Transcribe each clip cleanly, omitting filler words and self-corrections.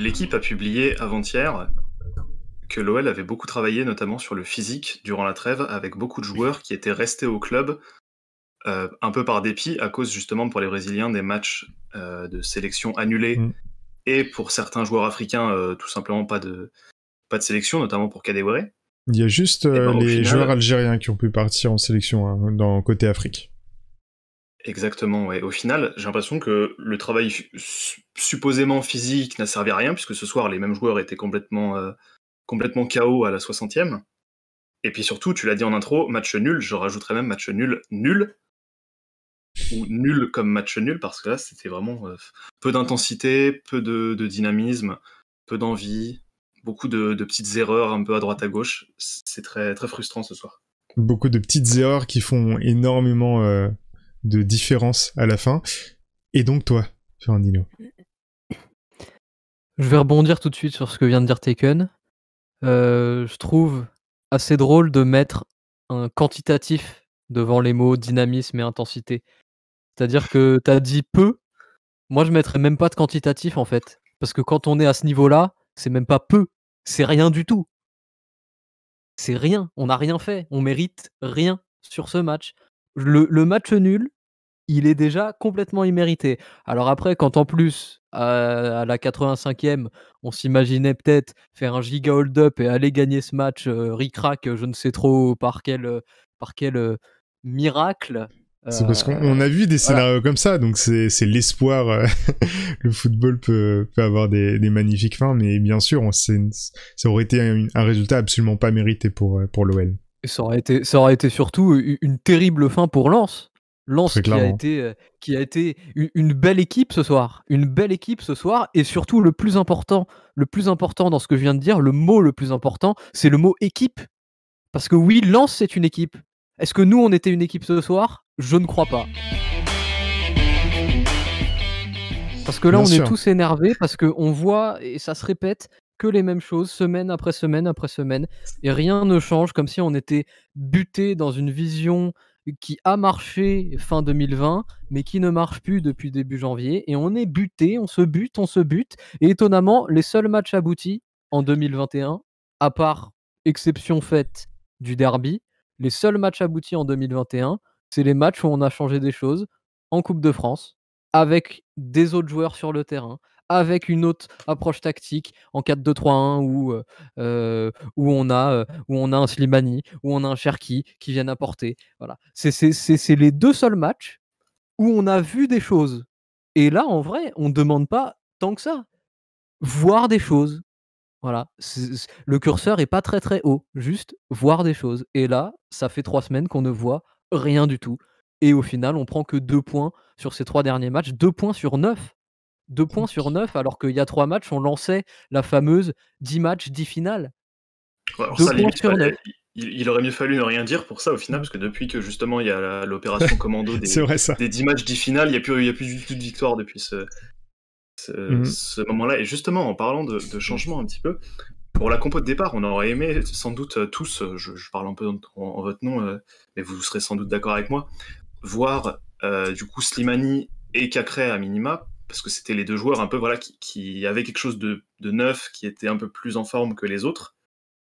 L'équipe a publié avant-hier que l'OL avait beaucoup travaillé, notamment sur le physique, durant la trêve, avec beaucoup de joueurs qui étaient restés au club, un peu par dépit, à cause justement pour les Brésiliens des matchs de sélection annulés, Mm. et pour certains joueurs africains, tout simplement pas de sélection, notamment pour Kadewere. Il y a juste Et ben, au les final, joueurs algériens qui ont pu partir en sélection dans côté Afrique. Exactement, ouais. Au final, j'ai l'impression que le travail supposément physique n'a servi à rien, puisque ce soir, les mêmes joueurs étaient complètement KO à la 60e. Et puis surtout, tu l'as dit en intro, match nul, je rajouterais même match nul, ou nul comme match nul, parce que là, c'était vraiment peu d'intensité, peu de dynamisme, peu d'envie, beaucoup de petites erreurs un peu à droite à gauche. C'est très, très frustrant ce soir. Beaucoup de petites erreurs qui font énormément de différence à la fin. Et donc toi, Fernandino? Je vais rebondir tout de suite sur ce que vient de dire Taken. Je trouve assez drôle de mettre un quantitatif devant les mots dynamisme et intensité. C'est-à-dire que tu as dit peu, moi je mettrais même pas de quantitatif en fait. Parce que quand on est à ce niveau-là, c'est même pas peu, c'est rien du tout. C'est rien, on n'a rien fait, on mérite rien sur ce match. Le match nul, il est déjà complètement immérité. Alors après, quand en plus, à la 85e, on s'imaginait peut-être faire un giga hold-up et aller gagner ce match, ric-rac, je ne sais trop par quel miracle. C'est parce qu'on a vu des Voilà. scénarios comme ça, donc c'est l'espoir. Le football peut avoir des magnifiques fins, mais bien sûr, ça aurait été un résultat absolument pas mérité pour l'OL. Et ça aurait été surtout une terrible fin pour Lens. Lens Très clairement. qui a été une belle équipe ce soir. Une belle équipe ce soir. Et surtout, le plus important dans ce que je viens de dire, le mot le plus important, c'est le mot équipe. Parce que oui, Lens, c'est une équipe. Est-ce que nous, on était une équipe ce soir? Je ne crois pas. Parce que là, Bien on sûr. est tous énervés, parce qu'on voit, et ça se répète, que les mêmes choses, semaine après semaine après semaine, et rien ne change, comme si on était buté dans une vision qui a marché fin 2020, mais qui ne marche plus depuis début janvier, et on est buté, on se bute, et étonnamment, les seuls matchs aboutis en 2021, à part exception faite du derby, les seuls matchs aboutis en 2021, c'est les matchs où on a changé des choses en Coupe de France, avec des autres joueurs sur le terrain, avec une autre approche tactique en 4-2-3-1 où on a un Slimani, où on a un Cherki qui viennent apporter. Voilà. C'est les 2 seuls matchs où on a vu des choses. Et là, en vrai, on ne demande pas tant que ça. Voir des choses. Voilà. Le curseur est pas très très haut. Juste voir des choses. Et là, ça fait 3 semaines qu'on ne voit rien du tout. Et au final, on prend que 2 points sur ces 3 derniers matchs. 2 points sur 9. 2 points sur 9, alors qu'il y a 3 matchs, on lançait la fameuse 10 matchs, 10 finales. Ouais, alors 2 ça, points limite, sur 9. il aurait mieux fallu ne rien dire pour ça au final, parce que depuis que justement il y a l'opération commando C'est vrai ça. des 10 matchs, 10 finales, il n'y a plus du tout de victoire depuis ce moment-là. Et justement, en parlant de changement un petit peu, pour la compo de départ, on aurait aimé sans doute tous, je parle un peu en votre nom, mais vous serez sans doute d'accord avec moi, voir du coup Slimani et Cacré à minima, parce que c'était les deux joueurs un peu voilà qui avaient quelque chose de neuf, qui étaient un peu plus en forme que les autres.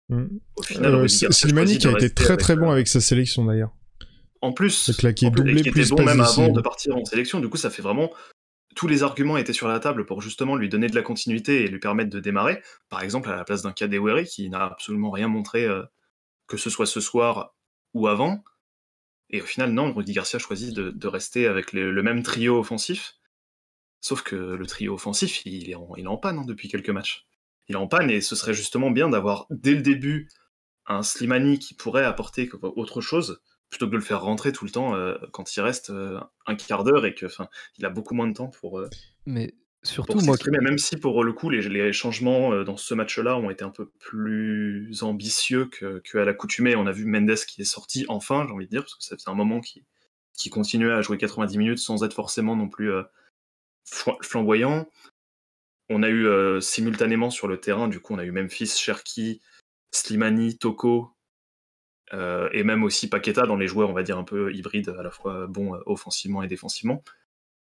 Au final, Rudy Garcia Slimani qui a été très très bon avec avec sa sélection d'ailleurs. en plus, Qui est doublé et qui était plus bon même aussi. avant de partir en sélection. Du coup, ça fait vraiment tous les arguments étaient sur la table pour justement lui donner de la continuité et lui permettre de démarrer. Par exemple, à la place d'un Kadewere qui n'a absolument rien montré, que ce soit ce soir ou avant. Et au final, non, Rudy Garcia choisit de rester avec le même trio offensif. Sauf que le trio offensif, il est en panne depuis quelques matchs. Il est en panne et ce serait justement bien d'avoir dès le début un Slimani qui pourrait apporter autre chose, plutôt que de le faire rentrer tout le temps quand il reste un quart d'heure et il a beaucoup moins de temps Mais pour surtout, moi, s'exprimer, même si pour le coup les changements dans ce match-là ont été un peu plus ambitieux qu'à l'accoutumée. On a vu Mendes qui est sorti enfin, j'ai envie de dire, parce que ça faisait un moment qui continuait à jouer 90 minutes sans être forcément non plus flamboyant. On a eu simultanément sur le terrain, du coup on a eu Memphis, Cherki, Slimani, Toko, et même aussi Paqueta dans les joueurs, on va dire, un peu hybrides, à la fois bons offensivement et défensivement.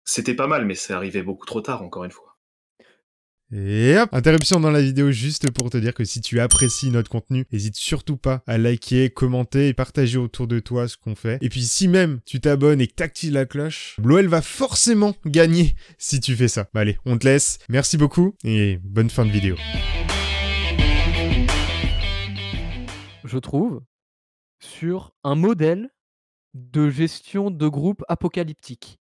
C'était pas mal, mais c'est arrivé beaucoup trop tard, encore une fois. Et hop, interruption dans la vidéo juste pour te dire que si tu apprécies notre contenu, n'hésite surtout pas à liker, commenter et partager autour de toi ce qu'on fait. Et puis si même tu t'abonnes et que t'actives la cloche, l'OL va forcément gagner si tu fais ça. Bah allez, on te laisse. Merci beaucoup et bonne fin de vidéo. Je trouve, sur un modèle de gestion de groupe apocalyptique.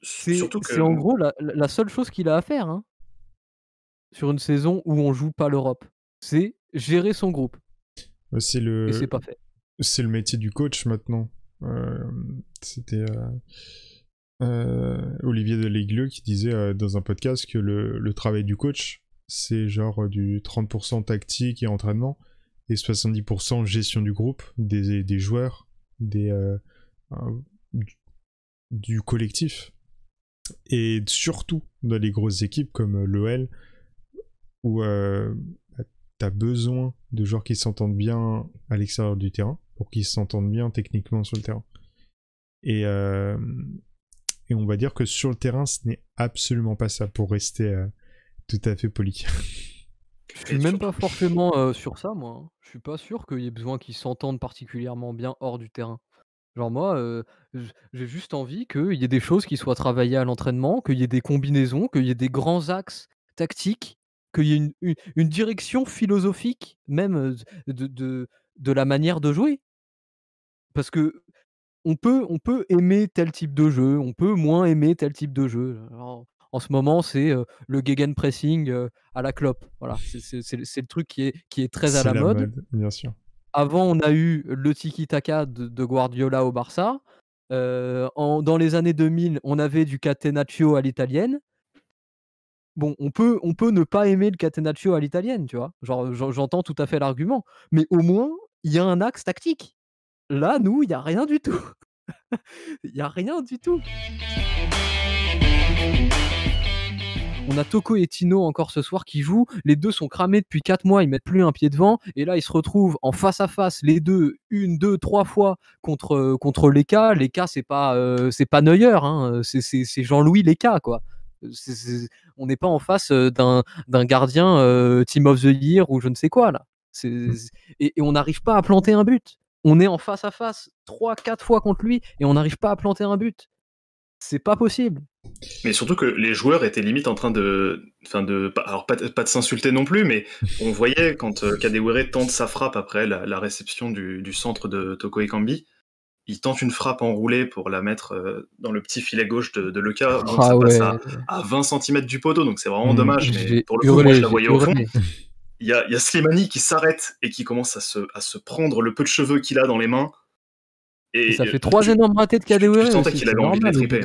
Surtout C'est en que gros la seule chose qu'il a à faire, hein, sur une saison où on joue pas l'Europe. C'est gérer son groupe. C'est Et c'est le... pas fait. c'est le métier du coach maintenant. C'était Olivier Delegleux qui disait dans un podcast que le travail du coach, c'est genre du 30% tactique et entraînement et 70% gestion du groupe, des joueurs, du collectif. Et surtout dans les grosses équipes comme l'OL, où t'as besoin de joueurs qui s'entendent bien à l'extérieur du terrain pour qu'ils s'entendent bien techniquement sur le terrain. Et on va dire que sur le terrain, ce n'est absolument pas ça, pour rester tout à fait poli. Je suis même pas forcément sur ça, moi, hein. Je suis pas sûr qu'il y ait besoin qu'ils s'entendent particulièrement bien hors du terrain. Genre moi, j'ai juste envie qu'il y ait des choses qui soient travaillées à l'entraînement, qu'il y ait des combinaisons, qu'il y ait des grands axes tactiques, qu'il y ait une direction philosophique même, de la manière de jouer. Parce que on peut aimer tel type de jeu, on peut moins aimer tel type de jeu. Alors, en ce moment, c'est, le gegenpressing, à la Klopp. Voilà, c'est le truc qui est très à C'est la la mode. mode, bien sûr. Avant, on a eu le tiki-taka de Guardiola au Barça. Dans les années 2000, on avait du catenaccio à l'italienne. Bon, on peut ne pas aimer le catenaccio à l'italienne, tu vois? Genre, j'entends tout à fait l'argument, mais au moins, il y a un axe tactique. Là, nous, il y a rien du tout. Il y a rien du tout. On a Toko et Tino encore ce soir qui jouent. Les deux sont cramés depuis 4 mois, ils mettent plus un pied devant. Et là, ils se retrouvent en face à face, les deux, 1, 2, 3 fois contre Leka. Leka, c'est pas Neuer, hein, c'est Jean-Louis Leka, quoi. On n'est pas en face d'un gardien Team of the Year ou je ne sais quoi, là. Et on n'arrive pas à planter un but. On est en face à face 3, 4 fois contre lui et on n'arrive pas à planter un but. C'est pas possible. Mais surtout que les joueurs étaient limite en train alors pas de s'insulter non plus, mais on voyait quand Kadewere tente sa frappe après la réception du centre de Toko Ekambi, il tente une frappe enroulée pour la mettre dans le petit filet gauche de Leka. Bon, ça passe à 20 cm du poteau, donc c'est vraiment dommage, mais pour le coup, moi je la voyais au fond. Il y a Slimani qui s'arrête et qui commence à se prendre le peu de cheveux qu'il a dans les mains. Et ça fait 3 énormes ratés de Kadewere. Tu sentais qu'il avait envie de les triper.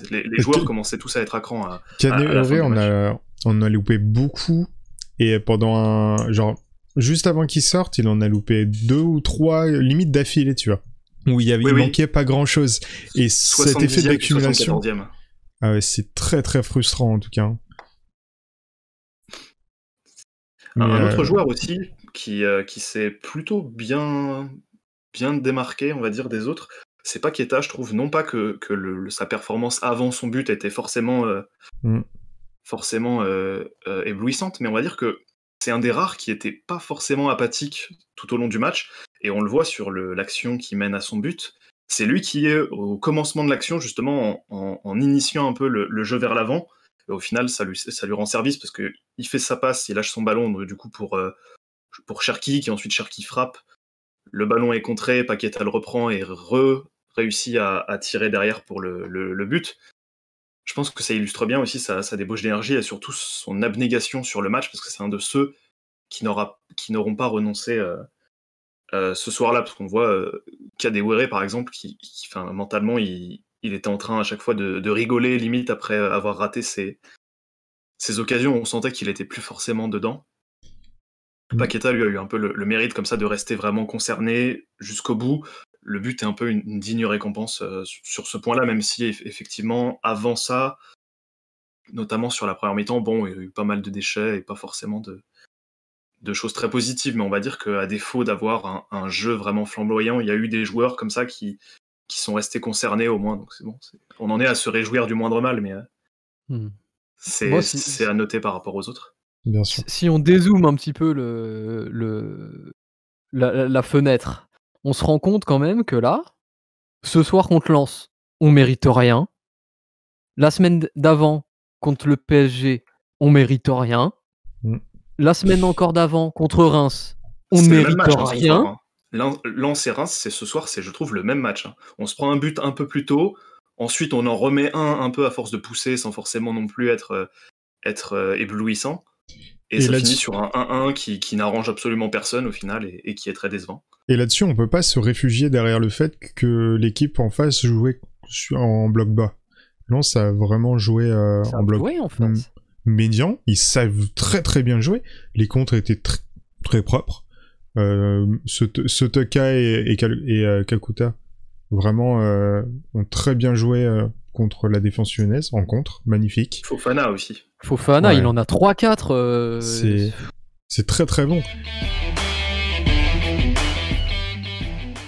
Les joueurs commençaient tous à être à cran. Kadewere, on a loupé beaucoup. Et pendant genre, juste avant qu'il sorte, il en a loupé 2 ou 3 limites d'affilée, tu vois. Où il manquait pas grand chose. Et cet effet d'accumulation. Ah ouais, c'est très très frustrant en tout cas. Un autre joueur aussi qui s'est plutôt bien démarqué, on va dire, des autres, c'est Paqueta, je trouve. Non pas que sa performance avant son but était forcément éblouissante, mais on va dire que c'est un des rares qui était pas forcément apathique tout au long du match, et on le voit sur l'action qui mène à son but. C'est lui qui est au commencement de l'action, justement, en initiant un peu le jeu vers l'avant. Et au final, ça lui rend service, parce qu'il fait sa passe, il lâche son ballon, donc, du coup, pour Cherki, qui ensuite Cherki frappe. Le ballon est contré, Paqueta le reprend et réussit à tirer derrière pour le but. Je pense que ça illustre bien aussi sa débauche d'énergie et surtout son abnégation sur le match, parce que c'est un de ceux qui n'auront pas renoncé ce soir-là, parce qu'on voit Kadewere, par exemple, qui mentalement, il était en train à chaque fois de rigoler, limite après avoir raté ses occasions. On sentait qu'il était plus forcément dedans. Paqueta, lui, a eu un peu le mérite comme ça de rester vraiment concerné jusqu'au bout. Le but est un peu une digne récompense sur ce point-là, même si effectivement, avant ça, notamment sur la première mi-temps, bon, il y a eu pas mal de déchets et pas forcément de choses très positives, mais on va dire qu'à défaut d'avoir un jeu vraiment flamboyant, il y a eu des joueurs comme ça qui sont restés concernés au moins, donc c'est bon. On en est à se réjouir du moindre mal, mais... Moi, C'est à noter par rapport aux autres. Bien sûr. si on dézoome un petit peu la fenêtre, on se rend compte quand même que là, ce soir contre Lens, on mérite rien. La semaine d'avant, contre le PSG, on mérite rien. Mm. La semaine encore d'avant, contre Reims, on C'est le même mérite match, ce rien. soir, hein. Lens et Reims, c'est ce soir, c'est, je trouve, le même match, hein. On se prend un but un peu plus tôt, ensuite on en remet un peu à force de pousser, sans forcément non plus être éblouissant. Et ça finit sur un 1-1 qui n'arrange absolument personne au final et qui est très décevant. Et là-dessus, on peut pas se réfugier derrière le fait que l'équipe en face jouait en bloc bas. Lens a vraiment joué en bloc médian. Ils savent très très bien jouer. Les contres étaient très propres. Sotaka et Kakuta vraiment ont très bien joué contre la défense lyonnaise en contre. Magnifique. Fofana aussi. Fofana, ouais. Il en a 3-4. C'est très très bon.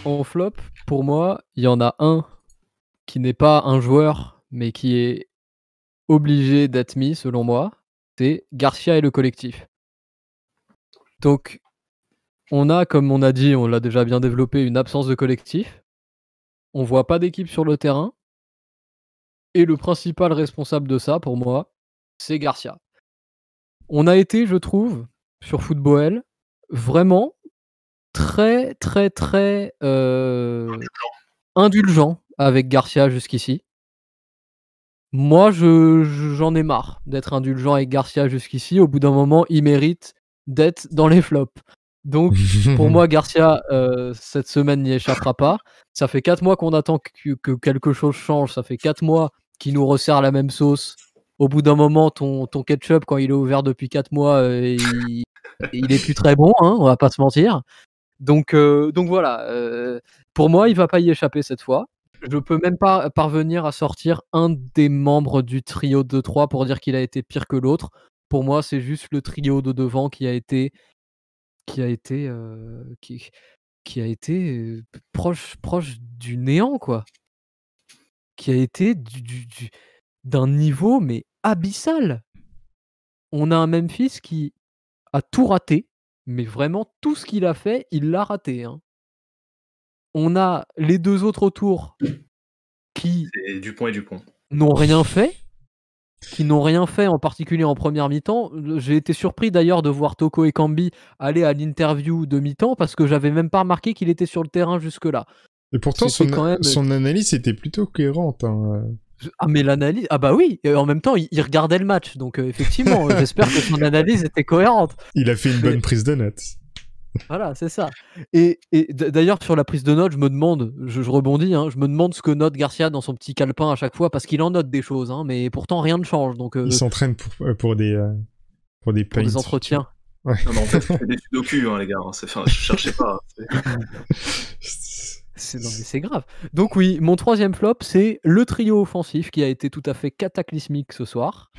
En flop, pour moi, il y en a un qui n'est pas un joueur, mais qui est obligé d'être mis, selon moi. C'est Garcia et le collectif. Donc, on a, comme on a dit, on l'a déjà bien développé, une absence de collectif. On voit pas d'équipe sur le terrain. Et le principal responsable de ça, pour moi, c'est Garcia. On a été, je trouve, sur Football, vraiment très, très, très indulgent avec Garcia jusqu'ici. Moi, j'en ai marre d'être indulgent avec Garcia jusqu'ici. Au bout d'un moment, il mérite d'être dans les flops. Donc, pour moi, Garcia, cette semaine n'y échappera pas. Ça fait 4 mois qu'on attend que quelque chose change. Ça fait 4 mois qu'il nous resserre la même sauce. Au bout d'un moment, ton ketchup, quand il est ouvert depuis 4 mois, il est plus très bon, hein, on va pas se mentir. Donc voilà, pour moi, il va pas y échapper cette fois. Je peux même pas parvenir à sortir un des membres du trio de 3 pour dire qu'il a été pire que l'autre. Pour moi, c'est juste le trio de devant qui a été proche du néant, quoi. Qui a été d'un niveau mais abyssal. On a un Memphis qui a tout raté, mais vraiment tout ce qu'il a fait, il l'a raté, hein. On a les 2 autres autour qui Dupont et Dupont. n'ont rien fait, en particulier en première mi-temps. J'ai été surpris d'ailleurs de voir Toko Ekambi aller à l'interview de mi-temps parce que j'avais même pas remarqué qu'il était sur le terrain jusque-là. Et pourtant, son analyse était plutôt cohérente, hein. Ah mais l'analyse, ah bah oui, et en même temps il regardait le match, donc effectivement, j'espère que son analyse était cohérente. Il a fait une bonne prise de notes. Voilà, c'est ça. Et d'ailleurs sur la prise de notes, je me demande, je rebondis, hein, je me demande ce que note Garcia dans son petit calepin à chaque fois, parce qu'il en note des choses, hein, mais pourtant rien ne change. Donc il s'entraîne pour des entretiens. Ouais. Non, mais en fait, c'est des sudoku, hein, les gars. Je cherchais pas. Non, mais c'est grave. Donc oui, mon troisième flop, c'est le trio offensif qui a été tout à fait cataclysmique ce soir.